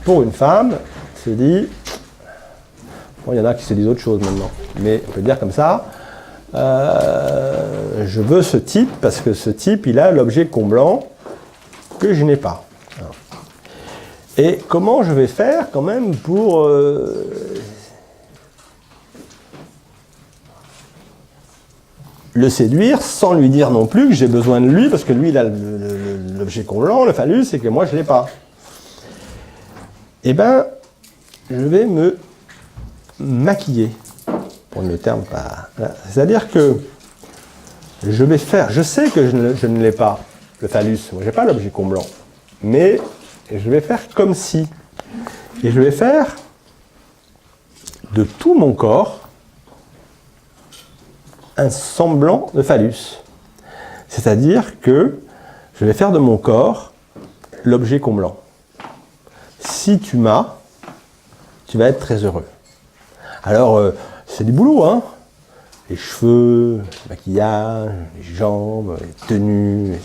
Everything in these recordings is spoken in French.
pour une femme, se dit, bon, il y en a qui se disent autre chose maintenant, mais on peut dire comme ça, je veux ce type parce que ce type, il a l'objet comblant que je n'ai pas. Et comment je vais faire quand même pour le séduire sans lui dire non plus que j'ai besoin de lui parce que lui il a l'objet comblant, le phallus, et que moi je ne l'ai pas. Eh bien, je vais me maquiller, pour le terme pas. C'est-à-dire que je sais que je ne l'ai pas, le phallus, moi je n'ai pas l'objet comblant, mais je vais faire comme si. Et je vais faire de tout mon corps un semblant de phallus. C'est-à-dire que je vais faire de mon corps l'objet comblant. Si tu m'as, tu vas être très heureux. Alors, c'est du boulot, hein. Les cheveux, le maquillage, les jambes, les tenues.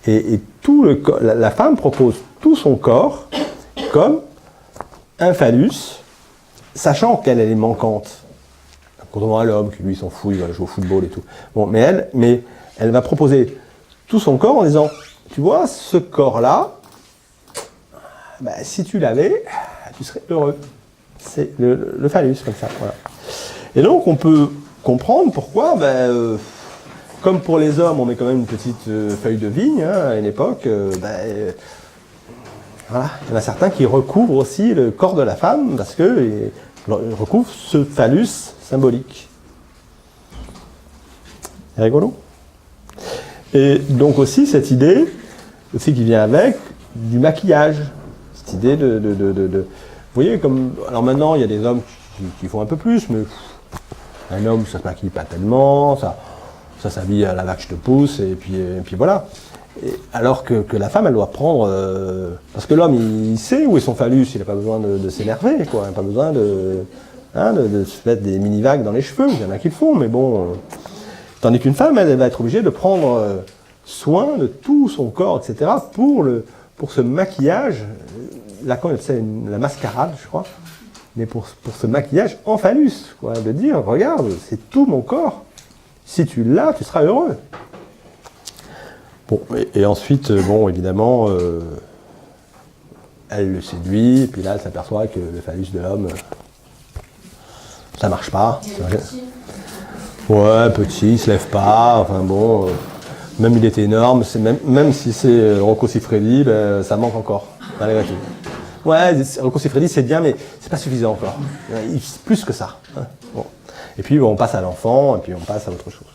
Et tout le corps, la femme propose tout son corps comme un phallus, sachant qu'elle est manquante. Contrairement à l'homme, qui lui s'en fout, il va jouer au football et tout. Bon, mais elle va proposer tout son corps en disant, tu vois, ce corps-là, bah, si tu l'avais, tu serais heureux. C'est le phallus, comme ça. Voilà. Et donc, on peut comprendre pourquoi, comme pour les hommes, on met quand même une petite feuille de vigne, hein, à une époque, voilà. Il y en a certains qui recouvrent aussi le corps de la femme, parce qu'ils recouvrent ce phallus symbolique. C'est rigolo. Et donc aussi cette idée, aussi qui vient avec, du maquillage. Cette idée vous voyez, comme... Alors maintenant, il y a des hommes qui font un peu plus, mais un homme, ça se maquille pas tellement, ça s'habille à la vache de pouce, et puis voilà. Alors que la femme, elle doit prendre... parce que l'homme, il sait où est son phallus, il n'a pas besoin de s'énerver, quoi. Il n'a pas besoin de se mettre des mini-vagues dans les cheveux. Il y en a qui le font, mais bon... Tandis qu'une femme, elle va être obligée de prendre soin de tout son corps, etc., pour ce maquillage. Là, quand c'est la mascarade, je crois, mais pour ce maquillage en phallus, quoi, de dire, regarde, c'est tout mon corps. Si tu l'as, tu seras heureux. Bon, et ensuite, bon, évidemment, elle le séduit, et puis là, elle s'aperçoit que le phallus de l'homme, ça marche pas. Ouais, petit, il se lève pas, enfin bon, même il est énorme, même si c'est Rocco Siffredi, ça manque encore, malgré tout. Ouais, Rocco Siffredi c'est bien, mais c'est pas suffisant encore. Plus que ça. Hein. Bon. Et puis on passe à l'enfant, et puis on passe à autre chose.